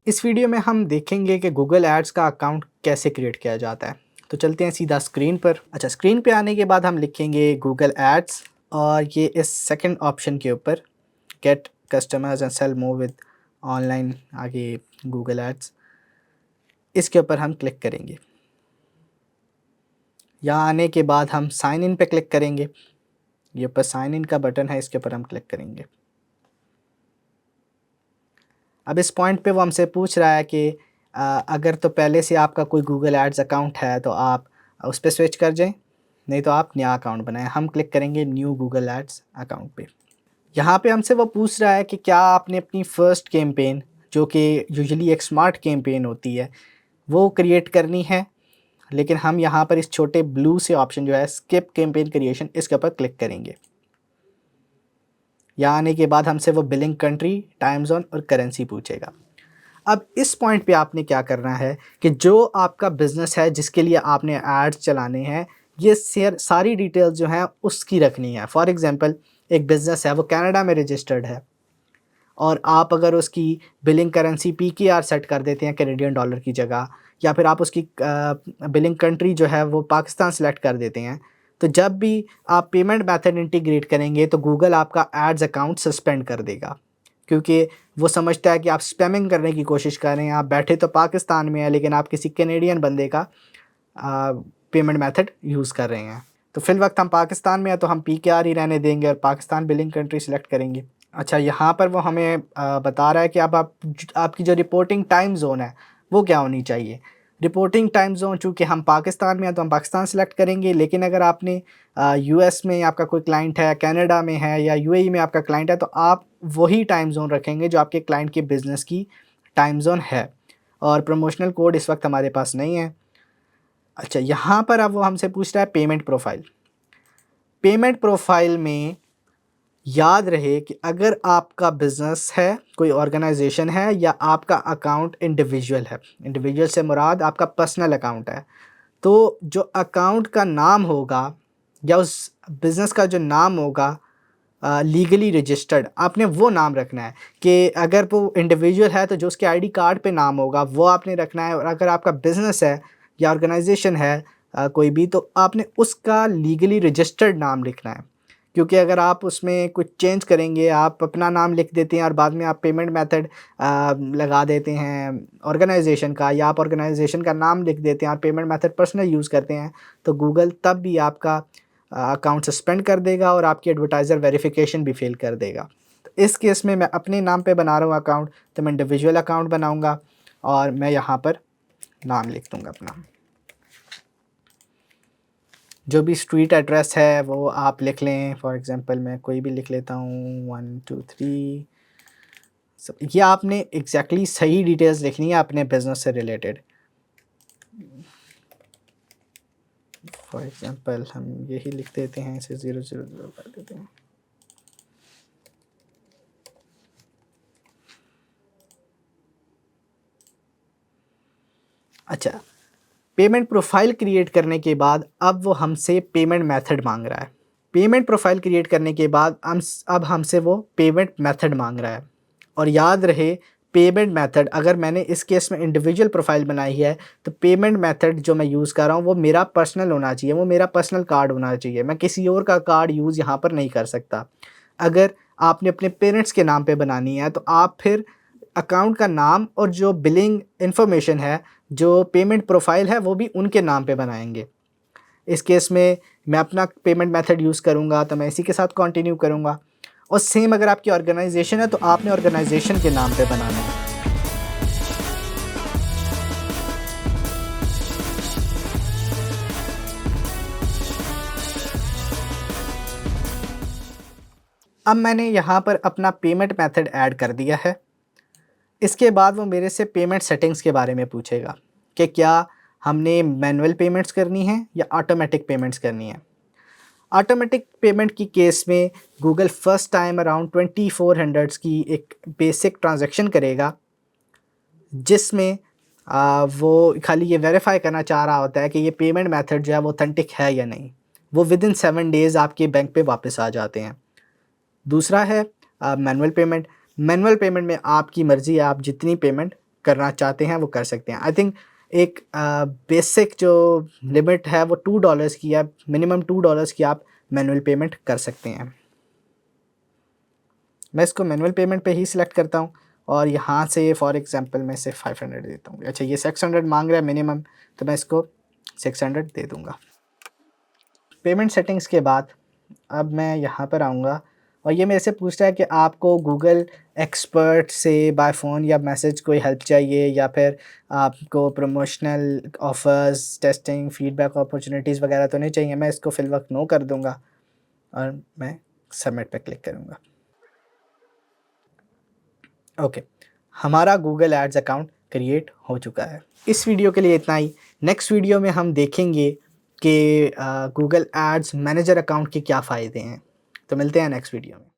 इस वीडियो में हम देखेंगे कि गूगल एड्स का अकाउंट कैसे क्रिएट किया जाता है। तो चलते हैं सीधा स्क्रीन पर। अच्छा, स्क्रीन पे आने के बाद हम लिखेंगे गूगल एड्स और ये इस सेकंड ऑप्शन के ऊपर get customers and sell more with online, आगे गूगल एड्स, इसके ऊपर हम क्लिक करेंगे। यहाँ आने के बाद हम साइन इन पे क्लिक करेंगे। ये ऊपर साइन इन का बटन है, इसके ऊपर हम क्लिक करेंगे। अब इस पॉइंट पे वो हमसे पूछ रहा है कि अगर तो पहले से आपका कोई गूगल एड्स अकाउंट है तो आप उस पर स्विच कर जाएं, नहीं तो आप नया अकाउंट बनाएं। हम क्लिक करेंगे न्यू गूगल एड्स अकाउंट पे। यहाँ पे हमसे वो पूछ रहा है कि क्या आपने अपनी फ़र्स्ट कैंपेन, जो कि यूजुअली एक स्मार्ट कैंपेन होती है, वो क्रिएट करनी है। लेकिन हम यहाँ पर इस छोटे ब्लू से ऑप्शन जो है स्किप कैंपेन क्रिएशन, इसके ऊपर क्लिक करेंगे। यहाँ आने के बाद हमसे वो बिलिंग कंट्री, टाइम जोन और करेंसी पूछेगा। अब इस पॉइंट पे आपने क्या करना है कि जो आपका बिज़नेस है जिसके लिए आपने एड्स चलाने हैं, ये सारी डिटेल्स जो हैं उसकी रखनी है। फॉर एग्ज़ाम्पल, एक बिज़नेस है वो कनाडा में रजिस्टर्ड है और आप अगर उसकी बिलिंग करेंसी पीकेआर सेट कर देते हैं कैनेडियन डॉलर की जगह, या फिर आप उसकी बिलिंग कंट्री जो है वो पाकिस्तान सेलेक्ट कर देते हैं, तो जब भी आप पेमेंट मेथड इंटीग्रेट करेंगे तो गूगल आपका एड्स अकाउंट सस्पेंड कर देगा, क्योंकि वो समझता है कि आप स्पैमिंग करने की कोशिश कर रहे हैं। आप बैठे तो पाकिस्तान में हैं लेकिन आप किसी कैनेडियन बंदे का पेमेंट मेथड यूज़ कर रहे हैं। तो फिल वक्त हम पाकिस्तान में हैं तो हम पीकेआर ही रहने देंगे और पाकिस्तान बिलिंग कंट्री सेलेक्ट करेंगे। अच्छा, यहाँ पर वो हमें बता रहा है कि अब आपकी जो रिपोर्टिंग टाइम ज़ोन है वो क्या होनी चाहिए। रिपोर्टिंग टाइम ज़ोन चूँकि हम पाकिस्तान में हैं तो हम पाकिस्तान सेलेक्ट करेंगे, लेकिन अगर आपने यूएस में आपका कोई क्लाइंट है, कनाडा में है या यूएई में आपका क्लाइंट है, तो आप वही टाइम ज़ोन रखेंगे जो आपके क्लाइंट के बिज़नेस की टाइम ज़ोन है। और प्रमोशनल कोड इस वक्त हमारे पास नहीं है। अच्छा, यहाँ पर अब वो हमसे पूछ रहा है पेमेंट प्रोफाइल। पेमेंट प्रोफाइल में याद रहे कि अगर आपका बिज़नेस है, कोई ऑर्गेनाइजेशन है, या आपका अकाउंट इंडिविजुअल है, इंडिविजुअल से मुराद आपका पर्सनल अकाउंट है, तो जो अकाउंट का नाम होगा या उस बिज़नेस का जो नाम होगा लीगली रजिस्टर्ड, आपने वो नाम रखना है। कि अगर वो इंडिविजुअल है तो जो उसके आईडी कार्ड पे नाम होगा वो आपने रखना है, और अगर आपका बिज़नेस है या ऑर्गेनाइजेशन है कोई भी, तो आपने उसका लीगली रजिस्टर्ड नाम लिखना है। क्योंकि अगर आप उसमें कुछ चेंज करेंगे, आप अपना नाम लिख देते हैं और बाद में आप पेमेंट मेथड लगा देते हैं ऑर्गेनाइजेशन का, या आप ऑर्गेनाइजेशन का नाम लिख देते हैं और पेमेंट मेथड पर्सनल यूज़ करते हैं, तो गूगल तब भी आपका अकाउंट सस्पेंड कर देगा और आपकी एडवर्टाइज़र वेरिफिकेशन भी फेल कर देगा। तो इस केस में मैं अपने नाम पे बना रहा हूँ अकाउंट, तो मैं इंडिविजुअल अकाउंट बनाऊँगा और मैं यहाँ पर नाम लिख दूँगा अपना। जो भी स्ट्रीट एड्रेस है वो आप लिख लें। फॉर एग्ज़ाम्पल मैं कोई भी लिख लेता हूँ 1 2 3। ये आपने एग्जैक्टली सही डिटेल्स लिखनी है अपने बिज़नेस से रिलेटेड। फॉर एग्ज़ाम्पल हम यही लिख देते हैं, इसे 000 कर देते हैं। अच्छा, पेमेंट प्रोफाइल क्रिएट करने के बाद अब वो हमसे पेमेंट मेथड मांग रहा है। पेमेंट प्रोफाइल क्रिएट करने के बाद अब हमसे वो पेमेंट मेथड मांग रहा है। और याद रहे, पेमेंट मेथड अगर मैंने इस केस में इंडिविजुअल प्रोफाइल बनाई है तो पेमेंट मेथड जो मैं यूज़ कर रहा हूँ वो मेरा पर्सनल होना चाहिए, वो मेरा पर्सनल कार्ड होना चाहिए। मैं किसी और का कार्ड यूज़ यहाँ पर नहीं कर सकता। अगर आपने अपने पेरेंट्स के नाम पे बनानी है तो आप फिर अकाउंट का नाम और जो बिलिंग इन्फॉर्मेशन है, जो पेमेंट प्रोफाइल है, वो भी उनके नाम पे बनाएंगे। इस केस में मैं अपना पेमेंट मेथड यूज़ करूँगा तो मैं इसी के साथ कंटिन्यू करूँगा। और सेम अगर आपकी ऑर्गेनाइजेशन है तो आपने ऑर्गेनाइजेशन के नाम पे बनाना है। अब मैंने यहाँ पर अपना पेमेंट मेथड ऐड कर दिया है। इसके बाद वो मेरे से पेमेंट सेटिंग्स के बारे में पूछेगा कि क्या हमने मैनुअल पेमेंट्स करनी है या ऑटोमेटिक पेमेंट्स करनी है। ऑटोमेटिक पेमेंट की केस में गूगल फ़र्स्ट टाइम अराउंड 2400 की एक बेसिक ट्रांजैक्शन करेगा, जिसमें वो खाली ये वेरीफाई करना चाह रहा होता है कि ये पेमेंट मेथड जो है वो ऑथेंटिक है या नहीं। वो विदिन 7 डेज़ आपके बैंक पे वापस आ जाते हैं। दूसरा है मैनुअल पेमेंट। मैनुअल पेमेंट में आपकी मर्ज़ी है, आप जितनी पेमेंट करना चाहते हैं वो कर सकते हैं। आई थिंक एक बेसिक जो लिमिट है वो $2 की है, मिनिमम $2 की आप मैनुअल पेमेंट कर सकते हैं। मैं इसको मैनुअल पेमेंट पे ही सिलेक्ट करता हूँ और यहाँ से फॉर एग्जांपल मैं इसे 500 देता हूँ। अच्छा, ये 600 मांग रहा है मिनिमम, तो मैं इसको 600 दे दूँगा। पेमेंट सेटिंग्स के बाद अब मैं यहाँ पर आऊँगा और ये मेरे से पूछ रहा है कि आपको गूगल एक्सपर्ट से बाय फ़ोन या मैसेज कोई हेल्प चाहिए या फिर आपको promotional offers, testing, feedback opportunities वगैरह तो नहीं चाहिए। मैं इसको फ़िल वक्त नो कर दूँगा और मैं सबमिट पे क्लिक करूँगा। ओके, हमारा गूगल एड्स अकाउंट क्रिएट हो चुका है। इस वीडियो के लिए इतना ही। नेक्स्ट वीडियो में हम देखेंगे कि गूगल एड्स मैनेजर अकाउंट के क्या फ़ायदे हैं। तो मिलते हैं नेक्स्ट वीडियो में।